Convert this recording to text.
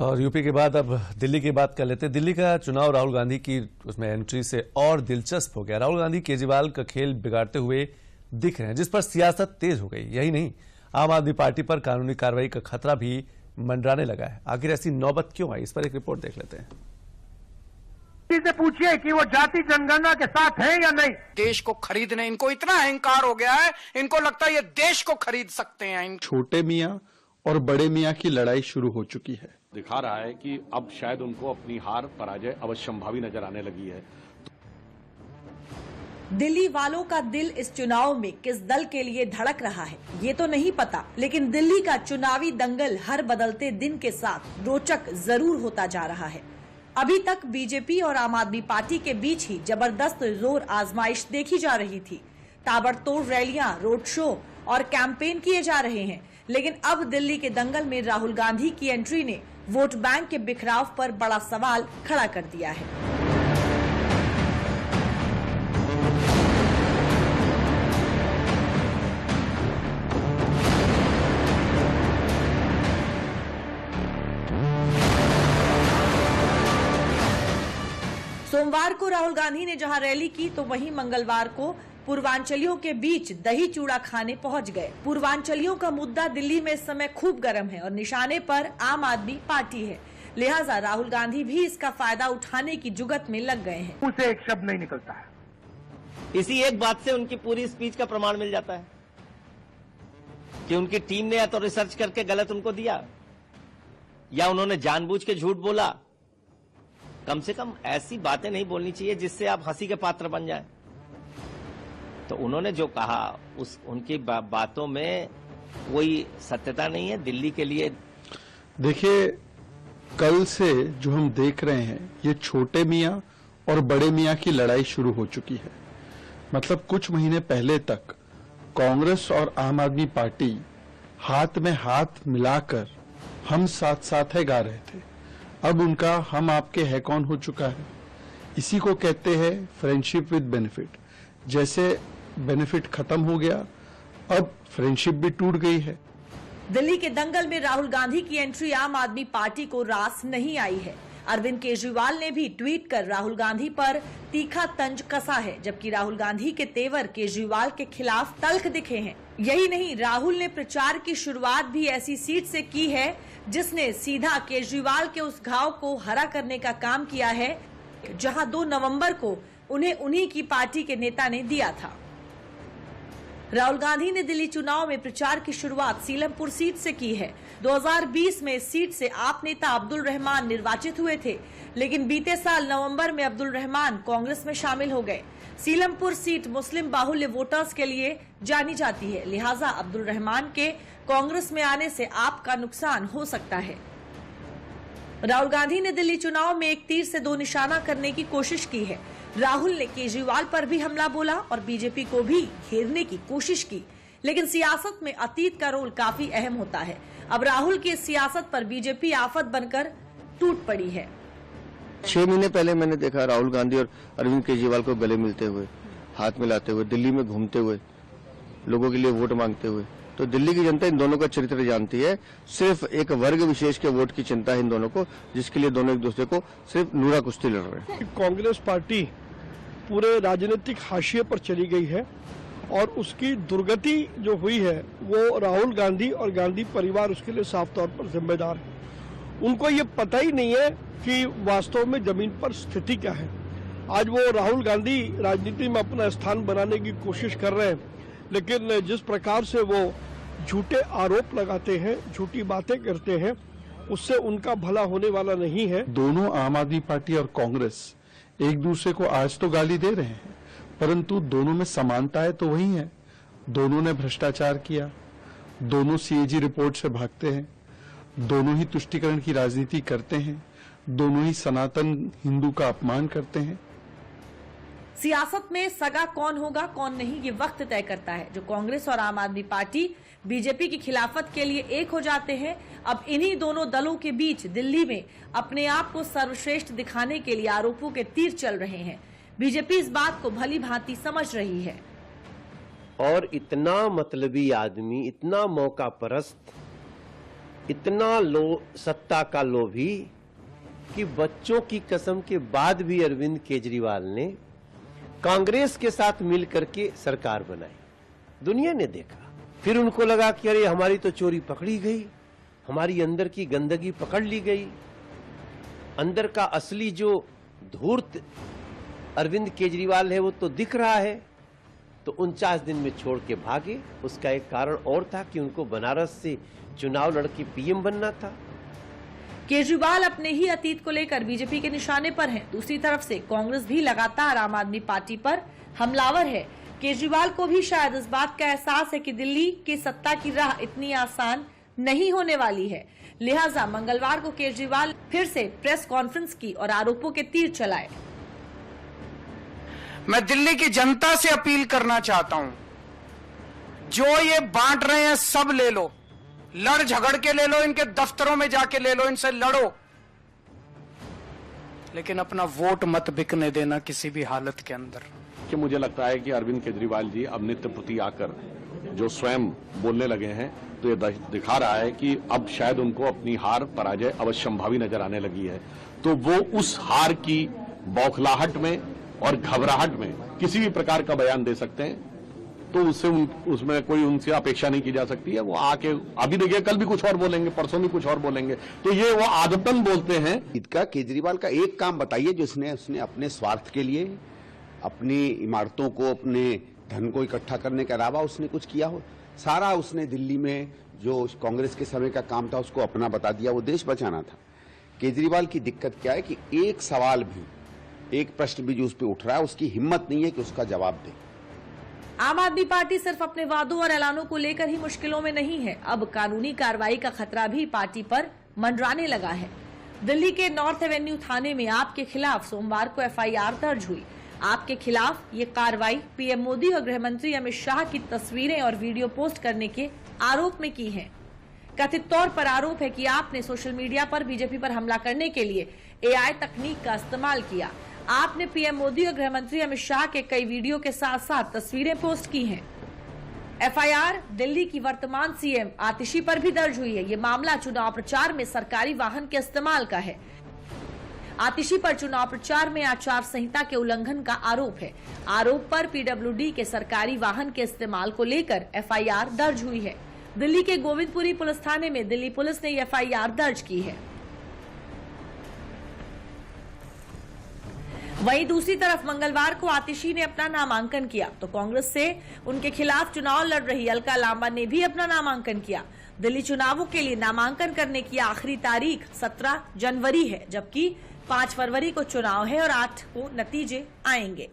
और यूपी के बाद अब दिल्ली की बात कर लेते हैं। दिल्ली का चुनाव राहुल गांधी की उसमें एंट्री से और दिलचस्प हो गया। राहुल गांधी केजरीवाल का खेल बिगाड़ते हुए दिख रहे हैं, जिस पर सियासत तेज हो गई। यही नहीं, आम आदमी पार्टी पर कानूनी कार्रवाई का खतरा भी मंडराने लगा है। आखिर ऐसी नौबत क्यों आई, इस पर एक रिपोर्ट देख लेते हैं। से पूछिए कि वो जाति जनगणना के साथ है या नहीं। देश को खरीदने इनको इतना अहंकार हो गया है, इनको लगता है ये देश को खरीद सकते हैं। छोटे मियां और बड़े मियां की लड़ाई शुरू हो चुकी है। दिखा रहा है कि अब शायद उनको अपनी हार पराजय अवश्यंभावी नजर आने लगी है। दिल्ली वालों का दिल इस चुनाव में किस दल के लिए धड़क रहा है ये तो नहीं पता, लेकिन दिल्ली का चुनावी दंगल हर बदलते दिन के साथ रोचक जरूर होता जा रहा है। अभी तक बीजेपी और आम आदमी पार्टी के बीच ही जबरदस्त जोर आजमाइश देखी जा रही थी। ताबड़तोड़ रैलियां, रोड शो और कैंपेन किए जा रहे हैं, लेकिन अब दिल्ली के दंगल में राहुल गांधी की एंट्री ने वोट बैंक के बिखराव पर बड़ा सवाल खड़ा कर दिया है। सोमवार को राहुल गांधी ने जहां रैली की, तो वहीं मंगलवार को पूर्वांचलियों के बीच दही चूड़ा खाने पहुंच गए। पूर्वांचलियों का मुद्दा दिल्ली में इस समय खूब गर्म है और निशाने पर आम आदमी पार्टी है, लिहाजा राहुल गांधी भी इसका फायदा उठाने की जुगत में लग गए हैं। उसे एक शब्द नहीं निकलता है। इसी एक बात से उनकी पूरी स्पीच का प्रमाण मिल जाता है कि उनकी टीम ने या तो रिसर्च करके गलत उनको दिया या उन्होंने जानबूझ के झूठ बोला। कम से कम ऐसी बातें नहीं बोलनी चाहिए जिससे आप हंसी के पात्र बन जाएं। तो उन्होंने जो कहा उनकी बातों में कोई सत्यता नहीं है। दिल्ली के लिए देखिए, कल से जो हम देख रहे हैं ये छोटे मियां और बड़े मियां की लड़ाई शुरू हो चुकी है। मतलब कुछ महीने पहले तक कांग्रेस और आम आदमी पार्टी हाथ में हाथ मिलाकर हम साथ साथ है गा रहे थे। अब उनका हम आपके है कौन हो चुका है। इसी को कहते हैं फ्रेंडशिप विद बेनिफिट। जैसे बेनिफिट खत्म हो गया, अब फ्रेंडशिप भी टूट गई है। दिल्ली के दंगल में राहुल गांधी की एंट्री आम आदमी पार्टी को रास नहीं आई है। अरविंद केजरीवाल ने भी ट्वीट कर राहुल गांधी पर तीखा तंज कसा है, जबकि राहुल गांधी के तेवर केजरीवाल के खिलाफ तल्ख दिखे हैं। यही नहीं, राहुल ने प्रचार की शुरुआत भी ऐसी सीट से की है जिसने सीधा केजरीवाल के उस घाव को हरा करने का काम किया है जहां 2 नवंबर को उन्हें उन्हीं की पार्टी के नेता ने दिया था। राहुल गांधी ने दिल्ली चुनाव में प्रचार की शुरुआत सीलमपुर सीट से की है। 2020 में इस सीट से आप नेता अब्दुल रहमान निर्वाचित हुए थे, लेकिन बीते साल नवंबर में अब्दुल रहमान कांग्रेस में शामिल हो गए। सीलमपुर सीट मुस्लिम बाहुल्य वोटर्स के लिए जानी जाती है, लिहाजा अब्दुल रहमान के कांग्रेस में आने से आपका नुकसान हो सकता है। राहुल गांधी ने दिल्ली चुनाव में एक तीर से 2 निशाना करने की कोशिश की है। राहुल ने केजरीवाल पर भी हमला बोला और बीजेपी को भी घेरने की कोशिश की, लेकिन सियासत में अतीत का रोल काफी अहम होता है। अब राहुल की सियासत पर बीजेपी आफत बनकर टूट पड़ी है। 6 महीने पहले मैंने देखा राहुल गांधी और अरविंद केजरीवाल को गले मिलते हुए, हाथ मिलाते हुए, दिल्ली में घूमते हुए, लोगों के लिए वोट मांगते हुए। तो दिल्ली की जनता इन दोनों का चरित्र जानती है। सिर्फ एक वर्ग विशेष के वोट की चिंता है इन दोनों को, जिसके लिए दोनों एक दूसरे को सिर्फ नूरा कुश्ती लड़ रहे हैं। कांग्रेस पार्टी पूरे राजनीतिक हाशिए पर चली गई है और उसकी दुर्गति जो हुई है वो राहुल गांधी और गांधी परिवार उसके लिए साफ तौर पर जिम्मेदार है। उनको ये पता ही नहीं है कि वास्तव में जमीन पर स्थिति क्या है। आज वो राहुल गांधी राजनीति में अपना स्थान बनाने की कोशिश कर रहे हैं, लेकिन जिस प्रकार से वो झूठे आरोप लगाते हैं, झूठी बातें करते हैं, उससे उनका भला होने वाला नहीं है। दोनों आम आदमी पार्टी और कांग्रेस एक दूसरे को आज तो गाली दे रहे हैं, परंतु दोनों में समानताएं तो वही है। दोनों ने भ्रष्टाचार किया, दोनों सीएजी रिपोर्ट से भागते हैं, दोनों ही तुष्टीकरण की राजनीति करते हैं, दोनों ही सनातन हिंदू का अपमान करते हैं। सियासत में सगा कौन होगा कौन नहीं ये वक्त तय करता है। जो कांग्रेस और आम आदमी पार्टी बीजेपी की खिलाफत के लिए एक हो जाते हैं, अब इन्हीं दोनों दलों के बीच दिल्ली में अपने आप को सर्वश्रेष्ठ दिखाने के लिए आरोपों के तीर चल रहे हैं। बीजेपी इस बात को भली भांति समझ रही है। और इतना मतलबी आदमी, इतना मौका परस्त इतना सत्ता का लोभी कि बच्चों की कसम के बाद भी अरविंद केजरीवाल ने कांग्रेस के साथ मिलकर के सरकार बनाई। दुनिया ने देखा, फिर उनको लगा कि अरे हमारी तो चोरी पकड़ी गई, हमारी अंदर की गंदगी पकड़ ली गई, अंदर का असली जो धूर्त अरविंद केजरीवाल है वो तो दिख रहा है। तो 49 दिन में छोड़ के भागे। उसका एक कारण और था कि उनको बनारस से चुनाव लड़के पीएम बनना था। केजरीवाल अपने ही अतीत को लेकर बीजेपी के निशाने पर हैं। दूसरी तरफ से कांग्रेस भी लगातार आम आदमी पार्टी पर हमलावर है। केजरीवाल को भी शायद इस बात का एहसास है कि दिल्ली की सत्ता की राह इतनी आसान नहीं होने वाली है। लिहाजा मंगलवार को केजरीवाल फिर से प्रेस कॉन्फ्रेंस की और आरोपों के तीर चलाए। मैं दिल्ली की जनता से अपील करना चाहता हूं, जो ये बांट रहे हैं सब ले लो, लड़ झगड़ के ले लो, इनके दफ्तरों में जाके ले लो, इनसे लड़ो, लेकिन अपना वोट मत बिकने देना किसी भी हालत के अंदर। कि मुझे लगता है कि अरविंद केजरीवाल जी अब नित्य प्रति आकर जो स्वयं बोलने लगे हैं, तो ये दिखा रहा है कि अब शायद उनको अपनी हार पराजय अवश्यंभावी नजर आने लगी है। तो वो उस हार की बौखलाहट में और घबराहट में किसी भी प्रकार का बयान दे सकते हैं, तो उससे उसमें कोई उनसे अपेक्षा नहीं की जा सकती है। वो आके अभी देखिए, कल भी कुछ और बोलेंगे, परसों भी कुछ और बोलेंगे, तो ये वो आदतन बोलते हैं। इसका केजरीवाल का एक काम बताइए जो उसने अपने स्वार्थ के लिए, अपनी इमारतों को, अपने धन को इकट्ठा करने के अलावा उसने कुछ किया हो। सारा उसने दिल्ली में जो कांग्रेस के समय का काम था उसको अपना बता दिया, वो देश बचाना था। केजरीवाल की दिक्कत क्या है कि एक सवाल भी, एक प्रश्न भी जो उस पर उठ रहा है, उसकी हिम्मत नहीं है कि उसका जवाब दे। आम आदमी पार्टी सिर्फ अपने वादों और ऐलानों को लेकर ही मुश्किलों में नहीं है। अब कानूनी कार्रवाई का खतरा भी पार्टी पर मंडराने लगा है। दिल्ली के नॉर्थ एवेन्यू थाने में आपके खिलाफ सोमवार को एफआईआर दर्ज हुई। आपके खिलाफ ये कार्रवाई पीएम मोदी और गृह मंत्री अमित शाह की तस्वीरें और वीडियो पोस्ट करने के आरोप में की है। कथित तौर पर आरोप है कि आपने सोशल मीडिया पर बीजेपी पर हमला करने के लिए एआई तकनीक का इस्तेमाल किया। आपने पीएम मोदी और गृह मंत्री अमित शाह के कई वीडियो के साथ साथ तस्वीरें पोस्ट की हैं। एफआईआर दिल्ली की वर्तमान सीएम आतिशी पर भी दर्ज हुई है। ये मामला चुनाव प्रचार में सरकारी वाहन के इस्तेमाल का है। आतिशी पर चुनाव प्रचार में आचार संहिता के उल्लंघन का आरोप है। आरोप पर पीडब्ल्यूडी के सरकारी वाहन के इस्तेमाल को लेकर एफआईआर दर्ज हुई है। दिल्ली के गोविंदपुरी पुलिस थाने में दिल्ली पुलिस ने एफआईआर दर्ज की है। वहीं दूसरी तरफ मंगलवार को आतिशी ने अपना नामांकन किया, तो कांग्रेस से उनके खिलाफ चुनाव लड़ रही अलका लांबा ने भी अपना नामांकन किया। दिल्ली चुनावों के लिए नामांकन करने की आखिरी तारीख 17 जनवरी है, जबकि 5 फरवरी को चुनाव है और 8 को नतीजे आएंगे।